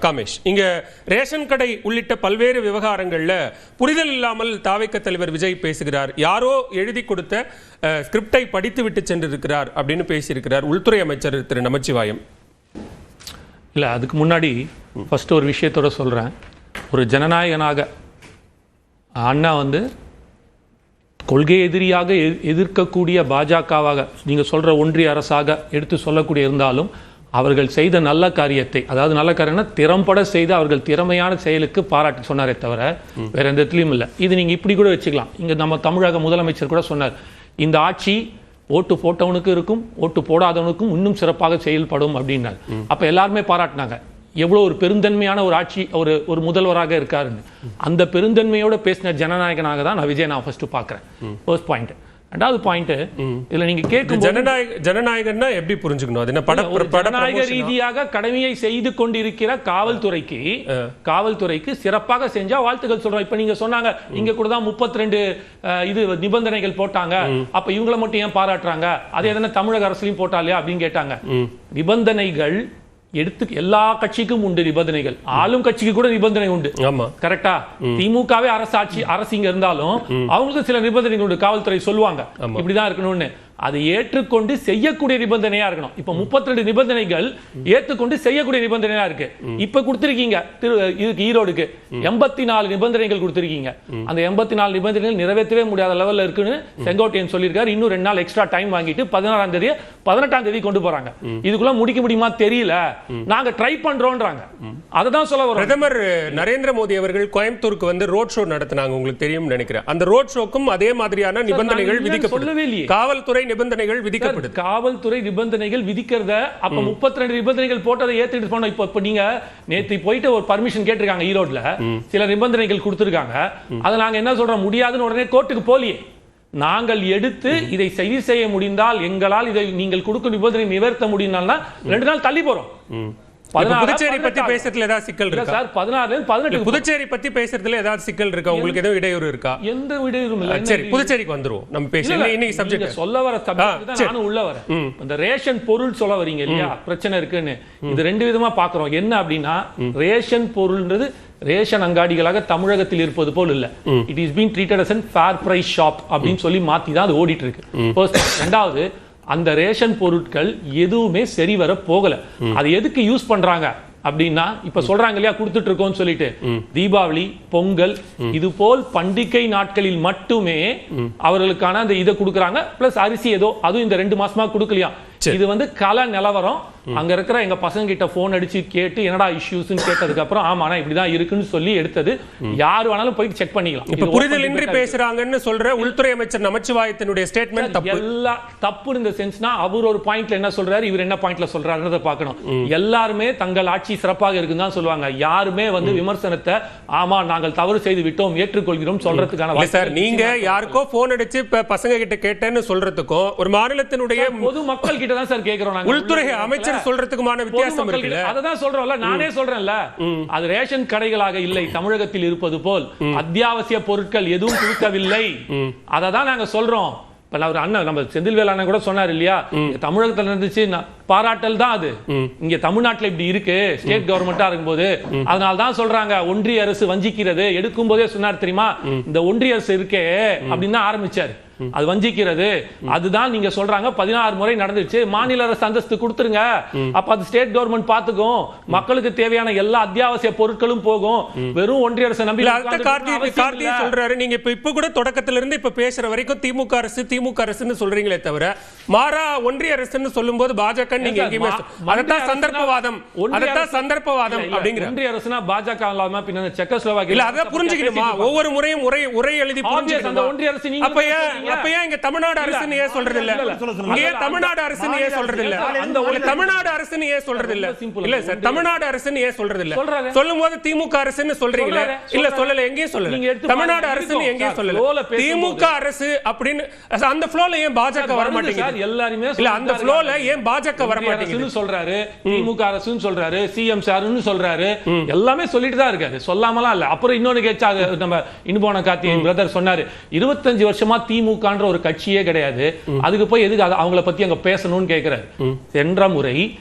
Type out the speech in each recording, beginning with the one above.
காமேஷ், இங்க ரேஷன் கடை உள்ளிட்ட பல்வேறு விவகாரங்கள்ல புரிதல் இல்லாமல் தாவேக தலைவர் விஜய் பேசுகிறார். யாரோ எழுதி கொடுத்த ஸ்கிரிப்டை படித்து விட்டு சென்றிருக்கிறார் அப்படின்னு பேசியிருக்கிறார் உள்துறை அமைச்சர் திரு நமச்சிவாயம். இல்லை, அதுக்கு முன்னாடி ஃபர்ஸ்ட் ஒரு விஷயத்தோட சொல்கிறேன். ஒரு ஜனநாயகனாக அண்ணா கொள்கை எதிரியாக எதிர்க்கக்கூடிய பாஜகவாக நீங்கள் சொல்கிற ஒன்றிய அரசாக எடுத்து சொல்லக்கூடிய இருந்தாலும் அவர்கள் செய்த நல்ல காரியத்தை, அதாவது நல்ல காரியம்னா திறம்பட செய்த அவர்கள் திறமையான செயலுக்கு பாராட்டு சொன்னாரே தவிர வேற எந்த இடத்துலையும் இல்லை. இது நீங்கள் இப்படி கூட வச்சுக்கலாம். இங்கே நம்ம தமிழக முதலமைச்சர் கூட சொன்னார், இந்த ஆட்சி ஓட்டு போட்டவனுக்கு இருக்கும், ஓட்டு போடாதவனுக்கும் இன்னும் சிறப்பாக செயல்படும் அப்படின்னார். அப்போ எல்லாருமே பாராட்டினாங்க எவ்வளோ ஒரு பெருந்தன்மையான ஒரு ஆட்சி ஒரு முதல்வராக இருக்காருன்னு. அந்த பெருந்தன்மையோட பேசின ஜனநாயகனாக தான் நான் விஜய் நான் ஃபர்ஸ்ட் பார்க்குறேன். First point. ரெண்டாவது பாயிண்ட், இதுல நீங்க கேட்கும் ஜனநாயகன்னா எப்படி புரிஞ்சுக்கணும்? அது என்ன ஜனநாயக ரீதியாக கடமையை செய்து கொண்டிருக்கிற காவல்துறைக்கு சிறப்பாக செஞ்சா வாழ்த்துக்கள் சொல்றோம். இப்ப நீங்க சொன்னாங்க இங்க கூட தான் 32 இது நிபந்தனைகள் போட்டாங்க, அப்ப இவங்களை மட்டும் ஏன் பாராட்டுறாங்க, அது எதனா தமிழக அரசுலயும் போட்டா இல்லையா அப்படின்னு கேட்டாங்க. நிபந்தனைகள் எல்லா கட்சிக்கும் உண்டு நிபந்தனைகள், ஆளும் கட்சிக்கு கூட நிபந்தனை உண்டு. கரெக்டா? திமுகவே அரசு இங்க இருந்தாலும் அவங்களுக்கு சில நிபந்தனைகள் உண்டு. காவல்துறை சொல்லுவாங்க இப்படிதான் இருக்கணும்னு. அதை ஏற்றுக்கொண்டு செய்யக்கூடிய நிபந்தனையா இருக்கணும். இப்ப 32 நிபந்தனைகள் ஏற்றுக்கொண்டு செய்யக்கூடிய நிபந்தனையா இருக்கு. இப்ப கொடுத்திருக்கீங்க இதுக்கு ஈரோடுக்கு 84 நிபந்தனைகள் கொடுத்திருக்கீங்க. அந்த 84 நிபந்தனைகள் நிறைவேற்றவே முடியாத லெவல்ல இருக்குன்னு செங்கோட்டையன் சொல்லியிருக்காரு. இன்னும் 2 நாள் எக்ஸ்ட்ரா டைம் வாங்கிட்டு 16ஆம் தேதி 18ஆம் தேதி கொண்டு போறாங்க. இதுக்குள்ள முடிக்க முடியுமா தெரியல, நாங்க ட்ரை பண்றோம்ன்றாங்க. அததான் சொல்ல வரோம். பிரதமர் நரேந்திர மோடி அவர்கள் கோயம்புத்தூருக்கு வந்து ரோட் ஷோ நடத்தினாங்க, உங்களுக்கு தெரியும் நினைக்கிறேன். அந்த ரோட் ஷோக்கும் அதே மாதிரியான நிபந்தனைகள் விதிக்கப்படவே இல்லையே. காவல்துறை நிபந்தனைகள் விதிக்கப்படுது. காவல்துறை நிபந்தனைகள் விதிக்கிறத அப்ப 32 நிபந்தனைகள் போட்டதை ஏத்துட்டு போனோம். இப்ப நீங்க நேத்து போயிட்டு ஒரு பர்மிஷன் கேட்டிருக்காங்க ஈரோட்ல, சில நிபந்தனைகள் கொடுத்திருக்காங்க. அதை நாங்க என்ன சொல்றோம், முடியாதுன்னு உடனே கோர்ட்டுக்கு போலியே. நாங்கள் எடுத்து இதை சரி செய்ய முடிந்தால், எங்களால் இதை நீங்கள் கொடுக்கும் நிபந்தனை நிவர்த்த முடியும்னா 2 நாள் தள்ளி போறோம். புதுச்சேரி பத்தி பேசுறதுல ஏதாவது சிக்கல் இருக்கா சார்? 16 18 புதுச்சேரி பத்தி பேசுறதுல ஏதாவது சிக்கல் இருக்கா? உங்களுக்கு ஏதோ இடையூறு இருக்கா? எந்த இடையூறும் இல்ல. சரி, புதுச்சேரிக்கு வந்துருவோம். நம்ம பேசலாம். இன்னைக்கு சப்ஜெக்ட் சொல்ல வர சப்ஜெக்ட் தான் நானும் உள்ள வரேன். இந்த ரேஷன் பொருள் சொல்ல வரீங்க இல்லையா, பிரச்சனை இருக்குன்னு. இது 2 விதமா பாக்குறோம். என்ன அப்படின்னா, ரேஷன் பொருள்ன்றது ரேஷன் அங்காடிகளாக தமிழகத்தில் இருப்பது போல் இல்ல. It is been treated as a fair price shop அப்படின்னு சொல்லி மாத்தி தான் அது ஓடிட்டு இருக்கு. ரெண்டாவது, அந்த ரேஷன் பொருட்கள் எதுவுமே சரி வர போகல. அது எதுக்கு யூஸ் பண்றாங்க அப்படின்னா, இப்ப சொல்றாங்க இல்லையா கொடுத்துட்டு இருக்கோம்னு சொல்லிட்டு, தீபாவளி, பொங்கல் இது போல் பண்டிகை நாட்களில் மட்டுமே அவர்களுக்கான அந்த இதை கொடுக்கறாங்க. பிளஸ் அரிசி ஏதோ அதுவும் இந்த 2 மாசமா கொடுக்கலையா. இது வந்து கல நிலவரம். அங்க இருக்கிற எங்க பசங்க கிட்ட போன் அடிச்சு கேட்டு என்னடா இஷ்யூஸ்னு கேட்டதுக்கு அப்புறம் ஆமாண்ணா இப்படிதான் இருக்குன்னு சொல்லி எடுத்தது. யாரு வேணாலும் போய் செக் பண்ணிக்கலாம். இப்ப புரிதலின்றி பேசுறாங்கன்னு சொல்ற உள்துறை அமைச்சர் நமச்சிவாயத்தினுடைய ஸ்டேட்மெண்ட் தப்பு. எல்லா தப்பு இந்த சென்ஸ்னா, அவர் ஒரு பாயிண்ட்ல என்ன சொல்றாரு, இவர் என்ன பாயிண்ட்ல சொல்றாருன்றத பார்க்கணும். எல்லாருமே தங்கள் ஆட்சி சிறப்பாக இருக்குன்னு தான் சொல்லுவாங்க. யாருமே வந்து விமர்சனத்தை ஆமா நாங்கள் தவறு செய்து விட்டோம் ஏற்றுக்கொள்கிறோம் சொல்றதுக்கான சார், நீங்க யாருக்கோ போன் அடிச்சு பசங்க கிட்ட கேட்டேன்னு சொல்றதுக்கும் ஒரு மாநிலத்தினுடைய பொது மக்கள் கிட்ட தான் சார் கேக்குறோம். உள்துறை அமைச்சர் சொல்றதுக்குமான வித்தியாசம் இருக்கு. அததான் சொல்றோம்ல, நானே சொல்றேன்ல. அது ரேஷன் கடைகளாக இல்லை, தமிழகத்தில் இருப்பது போல் அத்தியாவசிய பொருட்கள் எதுவும் கொடுக்கவில்லை. அததான் நாங்க சொல்றோம். அண்ணன் நம்ம செந்தில்வேல் அண்ணன் கூட சொன்னார் இல்லையா, தமிழகத்துல இருந்துச்சு பாராட்டல் தான் அது. இங்க தமிழ்நாட்டுல இப்படி இருக்கு ஸ்டேட் கவர்மெண்டா இருக்கும்போது. அதனால தான் சொல்றாங்க ஒன்றிய அரசு வஞ்சிக்கிறது. எடுக்கும் போதே சொன்னார் தெரியுமா, இந்த ஒன்றிய அரசு இருக்கே அப்படின்னு தான் ஆரம்பிச்சாரு. அது வஞ்சிக்கிறது. அதுதான் நீங்க சொல்றாங்க 16 முறை நடந்துச்சு. மாநில அரசு அந்தஸ்து கொடுத்துருங்க, அப்ப அது ஸ்டேட் கவர்மெண்ட் பாத்துக்கும், மக்களுக்கு தேவையான எல்லா அத்தியாவசிய பொருட்களும் போகும். வெறும் ஒன்றிய அரசு நம்பி கார்த்தி சொல்றாரு. நீங்க இப்ப கூட தொடக்கத்துல இருந்து இப்ப பேசுற வரைக்கும் திமுக அரசுன்னு சொல்றீங்களே தவிர, மாறா ஒன்றிய அரசுன்னு சொல்லும் போது பாஜக நீங்க எங்கேயுமே அதத்தான் சந்தர்ப்பவாதம் அப்படிங்கிற. ஒன்றிய அரசுனா பாஜக இல்லாம பின்ன செக்கோஸ்லோவாக்கியா இல்ல, அத புரிஞ்சுக்கணுமா? ஒவ்வொரு முறையும் உரை எழுதி புரிஞ்சுக்கணும். ஒன்றிய அரசு நீங்க அப்ப ஏன் இங்க தமிழ்நாடு அரசுன்னு ஏன் சொல்றது இல்ல? இங்க தமிழ்நாடு அரசுன்னு ஏன் சொல்றது இல்ல? தமிழ்நாடு அரசுன்னு ஏன் சொல்றது இல்ல? இல்ல சார், தமிழ்நாடு அரசுன்னு ஏன் சொல்றது இல்ல? சொல்லும்போது திமுக அரசுன்னு சொல்றீங்களே, இல்ல சொல்லல, எங்கேயும் சொல்லல. தமிழ்நாடு அரசுன்னு எங்கேயும் சொல்லல. திமுக அரசு அப்படின்னு அந்த ஃப்ளோல ஏன் பாஜக வர மாட்டேங்குது? எல்லாருமே இல்ல, அந்த ஃப்ளோல ஏன் பாஜக வர மாட்டேங்குது சொல்றாரு. திமுக அரசுன்னு சொல்றாரு, சிஎம் சார்னு சொல்றாரு, எல்லாமே சொல்லிட்டு தான் இருக்காரு, சொல்லாமலாம் இல்ல. அப்புறம் இன்னொரு கேட்சா நம்ம இன்போன கார்த்திகேயன் பிரதர் சொன்னாரு, 25 வருஷமா திமுக திமுகன்ற ஒரு கட்சியே கிடையாது, அதுக்கு போய் எதுக்கு அவங்கள பத்தி அங்க பேசணும்னு கேக்குறாரு. சென்ற முறை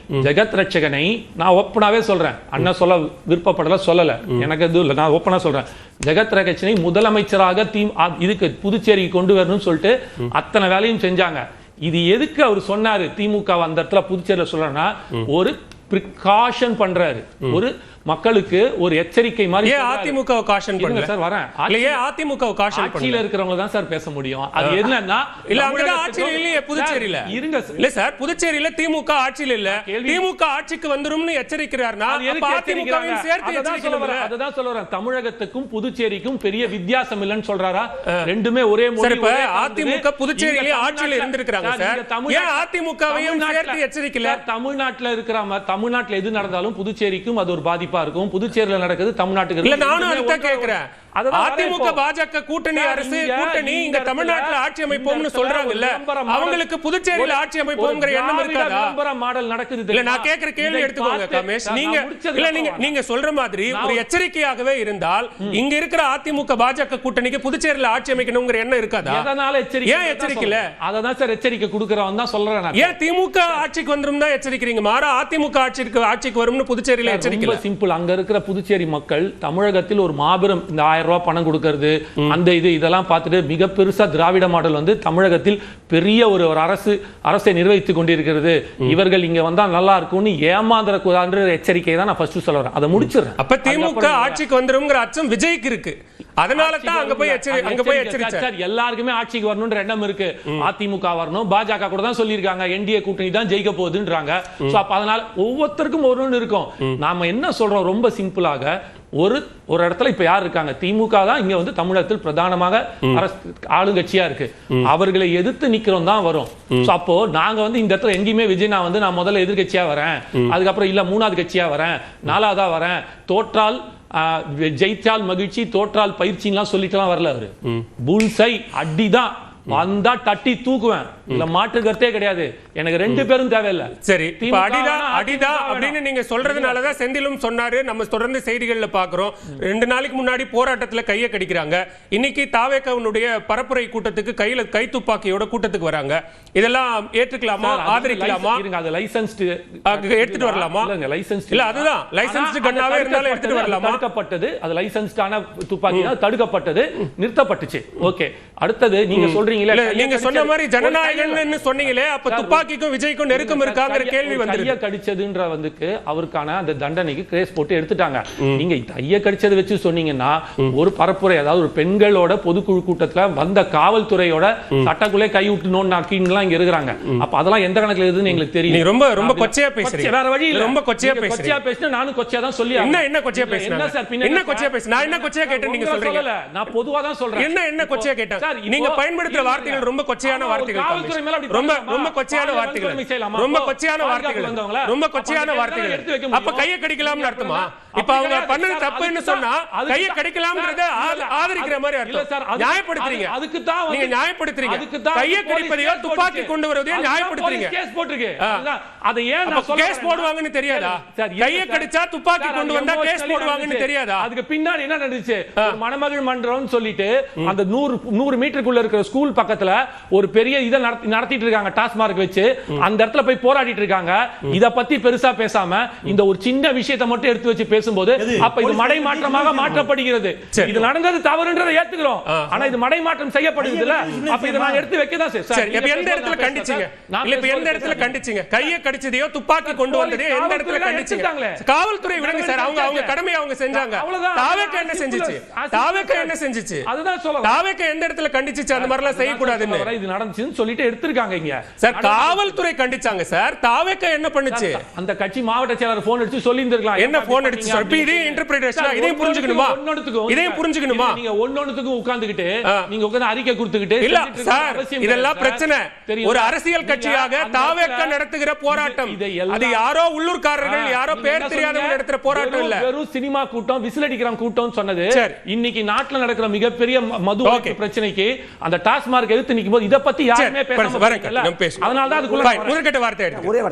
ஜெகத் ரட்சகனை நான் ஓப்பனாவே சொல்றேன், அண்ணா சொல்ல விருப்பப்படல, சொல்லல, எனக்கு எதுவும் இல்லை, நான் ஓப்பனா சொல்றேன், ஜெகத் ரட்சகனை முதலமைச்சராக இதுக்கு புதுச்சேரி கொண்டு வரணும்னு சொல்லிட்டு அத்தனை வேலையும் செஞ்சாங்க. இது எதுக்கு அவர் சொன்னாரு திமுக அந்த இடத்துல புதுச்சேரியில சொல்றேன்னா, ஒரு பிரிகாஷன் பண்றாரு, ஒரு மக்களுக்கு ஒரு எச்சரிக்கை மாதிரி. ஏன் அதிமுக காஷன் பண்ணல சார்? வரேன். ஏன் அதிமுக காஷன் பண்ணல? ஆட்சியில இருக்கிறவங்க தான் சார் பேச முடியும். அது என்னன்னா, இல்ல அங்க ஆட்சியில இல்லையே புதுச்சேரியில. இருங்க இல்ல சார், புதுச்சேரியில திமுக ஆட்சியில இல்ல, திமுக ஆட்சிக்கு வந்துரும்னு எச்சரிக்கிறார்னா அப்ப அதிமுகவையும் சேர்த்து எச்சரிக்கணும். அததான் சொல்றேன், தமிழகத்துக்கும் புதுச்சேரிக்கும் பெரிய வித்தியாசம் இல்லைன்னு சொல்றாரா? ரெண்டுமே ஒரே மொழி. இப்ப அதிமுக புதுச்சேரியில ஆட்சியில இருந்திருக்காங்க சார், ஏன் அதிமுகவையும் சேர்த்து எச்சரிக்கல? தமிழ்நாட்டுல எது நடந்தாலும் புதுச்சேரிக்கும் அது ஒரு பாதிப்பா இருக்கும். புதுச்சேரியில நடக்குது தமிழ்நாட்டுக்கு இல்ல. நானும் அதுதான் கேக்குறேன். அதிமுக பாஜக கூட்டணி அரசு கூட்டணி இங்க தமிழ்நாட்டுல ஆட்சி அமைப்போம்னு சொல்றாங்கல்ல, அவங்களுக்கு புதுச்சேரியில ஆட்சி அமைப்போம்ங்கிற எண்ணம் இருக்காதா? மாடல் நடக்குது. இல்ல நான் கேக்குற கேள்வி எடுத்துக்கோங்க கமேஷ். நீங்க சொல்ற மாதிரி ஒரு எச்சரிக்கையாகவே இருந்தால் இங்க இருக்கிற அதிமுக பாஜக கூட்டணிக்கு புதுச்சேரியில ஆட்சி அமைக்கணும்ங்கிற எண்ணம் இருக்காதா? எதனால எச்சரிக்கை? ஏன் எச்சரிக்கல? அததான் சார் எச்சரிக்கை கொடுக்கறவன் தான் சொல்றேன். ஏன் திமுக ஆட்சிக்கு வந்துரும் தான் எச்சரிக்கிறீங்க, மாறா அதிமுக ஆட்சிக்கு வரும்னு புதுச்சேரியில எச்சரிக்கல? சிம்பிள். அங்க இருக்கிற புதுச்சேரி மக்கள் தமிழகத்தில் ஒரு மாபெரும் இந்த 1000 ரூபாய் பணம் கொடுக்கிறது, அந்த இதெல்லாம் பார்த்துட்டு மிக பெருசா திராவிட மாடல் வந்து தமிழகத்தில் பெரிய ஒரு அரசை நிர்வகித்துக் கொண்டிருக்கிறது, இவர்கள் இங்க வந்தா நல்லா இருக்கும்னு ஏமாந்துடக்கூடாதுன்ற எச்சரிக்கை தான் நான் ஃபர்ஸ்ட் சொல்றேன். அதை முடிச்சிடுறேன். அப்ப திமுக ஆட்சிக்கு வந்துரும்ங்கிற அச்சம் விஜய்க்கு இருக்கு, அதனால தான் அங்க போய் எச்சரிச்சார். எல்லாருக்குமே ஆட்சிக்கு வரணும்ன்ற எண்ணம் இருக்கு. அதிமுக வரணும், பாஜக கூட தான் சொல்லியிருக்காங்க என்டிஏ கூட்டணி தான் ஜெயிக்க போகுதுன்றாங்க. அதனால ஒவ்வொருத்தருக்கும் ஒவ்வொன்று இருக்கும். நாம என்ன சொல்றோம், ரொம்ப சிம்பிளாக ஒரு இடத்துல இப்ப யார் இருக்காங்க, திமுக தான் இங்க வந்து தமிழகத்தில் பிரதானமாக ஆளுங்கட்சியா இருக்கு, அவர்களை எதிர்த்து நிக்கிறோம் தான் வரும். அப்போ நாங்க வந்து இந்த இடத்துல எங்கேயுமே விஜய் நான் முதல்ல எதிர்கட்சியா வரேன், அதுக்கப்புறம் இல்ல 3வது கட்சியா வரேன், 4வதா வரேன், தோற்றால் ஜெயித்தால் மகிழ்ச்சி, தோற்றால் பயிற்சிலாம் சொல்லிட்டுலாம் வரல. அவரு புல்சை அடிதான் வந்தா தட்டி தூக்குவேன், இல்ல மாற்று கருத்தே கிடையாது. எனக்கு 2 பேரும் தேவையில்லை. சரி, அடிதா அப்படின்னு நீங்க சொல்றதுனாலதான் செந்திலும் சொன்னாரு, நம்ம தொடர்ந்து செய்திகள்ல பாக்குறோம். 2 நாளைக்கு முன்னாடி போராட்டத்துல கையை கடிக்கிறாங்க, இன்னைக்கு தாவேகவுனுடைய பரப்புரை கூட்டத்துக்கு கை துப்பாக்கியோட கூட்டத்துக்கு வராங்க. இதெல்லாம் ஏற்றுக்கலாமா, ஆதரிக்கலாமா? அது லைசென்ஸ்டு எடுத்துட்டு வரலாமா? இல்ல அதுதான் லைசென்ஸ்டு கன்னாவே இருந்தாலும் எடுத்துட்டு வரலாமா? தடுக்கப்பட்டது, அது லைசென்ஸ்டான துப்பாக்கி தான் தடுக்கப்பட்டது, நிறுத்தப்பட்டுச்சு. ஓகே, அடுத்தது நீங்க சொல்றீங்களே, நீங்க சொன்ன மாதிரி ஜனநாயகம்னு சொன்னீங்களே, அப்ப துப்பாக்கிக்கும் விஜய்க்கும் நெருக்கம் இருக்காங்கிற கேள்வி வந்து கைய கடிச்சதுன்ற வந்துக்கு அவருக்கான அந்த தண்டனைக்கு கேஸ் போட்டு எடுத்துட்டாங்க. நீங்க கைய கடிச்சது வச்சு சொன்னீங்கன்னா, ஒரு பரப்புரை அதாவது ஒரு பெண்களோட பொதுக்குழு கூட்டத்துல வந்த காவல்துறையோட சட்டக்குள்ளே கை விட்டுனோன்னு நாக்கின்லாம் இங்க இருக்கிறாங்க. அப்ப அதெல்லாம் எந்த கணக்குல இருக்குன்னு எங்களுக்கு தெரியும். நீ ரொம்ப கொச்சையா பேசுறீங்க. வேற வழி இல்ல, ரொம்ப கொச்சையா பேசுறேன். நானும் கொச்சையா தான் சொல்லி என்ன கொச்சையா பேசுறேன்? என்ன சார் என்ன கொச்சையா பேசுறேன்? நான் என்ன கொச்சையா கேட்டேன் நீங்க சொல்றீங்க? நான் பொதுவா தான் சொல்றேன். என்ன கொச்சையா கேட்டேன்? நீங்க பயன்படுத்துற வார்த்தைகள் ரொம்ப கொச்சையான வார்த்தைகள், ரொம்ப கொச்சையான வார்த்தைகள், ரொம்ப கொச்சையான வார்த்தைகள், ரொம்ப கொச்சையான வார்த்தைகள். அப்ப கையை கடிக்கலாம்னு அர்த்தமா? இப்ப அவங்க பண்ணது தப்புன்னு சொன்னா கையை கடிக்கலாம்ங்கறத ஆதரிக்கிற மாதிரி அர்த்தம். நியாயப்படுத்துறீங்க, அதுக்கு தான் நீங்க நியாயப்படுத்துறீங்க. கையை கடிப்பதையோ துப்பாக்கி கொண்டு வரதையோ நியாயப்படுத்துறீங்க. கேஸ் போட்டுருக்கு. அத ஏன் நான் சொல்றேன், கேஸ் போடுவாங்கன்னு தெரியாதா? கையை கடிச்சா துப்பாக்கி கொண்டு வந்தா கேஸ் போடுவாங்கன்னு தெரியாதா? அதுக்கு பின்னாடி என்ன நடந்துச்சு? மணமகள் மன்றம்னு சொல்லிட்டு அந்த 100 மீட்டருக்குள்ள இருக்கிற ஸ்கூல் பக்கத்துல ஒரு பெரிய இத நடத்திட்டு இருக்காங்க, டாஸ்மார்க் வச்சு. அந்த இடத்துல போய் போராடிட்டு இருக்காங்க. இத பத்தி பெருசா பேசாம இந்த ஒரு சின்ன விஷயத்தை மட்டும் எடுத்து வச்சு பேசும்போது அப்ப இது மடை மாற்றமாக மாற்றப்படுகிறது. இது நடந்தது தவறுன்றதை ஏத்துக்கிறோம், ஆனா இது மடை மாற்றம் செய்யப்படுகிறது இல்ல. அப்ப இத நான் எடுத்து வைக்க தான் சார். இப்ப எந்த இடத்துல கண்டிச்சீங்க? இல்ல இப்ப எந்த இடத்துல கண்டிச்சீங்க? கையை கடிச்சதையோ துப்பாக்கி கொண்டு வந்ததையோ எந்த இடத்துல கண்டிச்சீங்க? காவல்துறை விடுங்க சார், அவங்க கடமையை அவங்க செஞ்சாங்க. தாவேக என்ன செஞ்சுச்சு? தாவேக என்ன செஞ்சுச்சு? அதுதான் சொல்றேன். தாவேக எந்த இடத்துல கண்டிச்சிச்சு அந்த மாதிரி எல்லாம் செய்ய கூடாதுன்னு? இது நடந்துச்சுன்னு சொல்லிட்டு எடுத்துருக்காங்க இங்க சார். காவல்துறை கண்டிச்சாங்க சார், தாவேக என்ன பண்ணுச்சு? அந்த கட்சி மாவட்ட செயலாளர் போன் அடிச்சு சொல்லி இருந்திருக்கலாம். என்ன போன் அடிச்சு? இப்ப இதே இன்டர்பிரேஷன் இதையும் புரிஞ்சுக்கணுமா? இதையும் புரிஞ்சுக்கணுமா? நீங்க ஒன்னொன்னுக்கு உட்கார்ந்துகிட்டு நீங்க உட்கார்ந்து அறிக்கை கொடுத்துக்கிட்டு இல்ல சார், இதெல்லாம் பிரச்சனை. ஒரு அரசியல் கட்சியாக தாவேக நடத்துகிற போராட்டம், அது யாரோ உள்ளூர்காரர்கள் யாரோ பேர் தெரியாதவங்க நடத்துற போராட்டம் இல்ல. வெறும் சினிமா கூட்டம், விசில் அடிக்கிற கூட்டம் சொன்னது. இன்னைக்கு நாட்டுல நடக்கிற மிகப்பெரிய மது பிரச்சனைக்கு அந்த டாஸ்மார்க் எதிர்த்து நிக்கும்போது இத பத்தி யாருமே பேசாம, அதனால தான் அதுக்குள்ள முதற்கட்ட வார்த்தை எடுத்து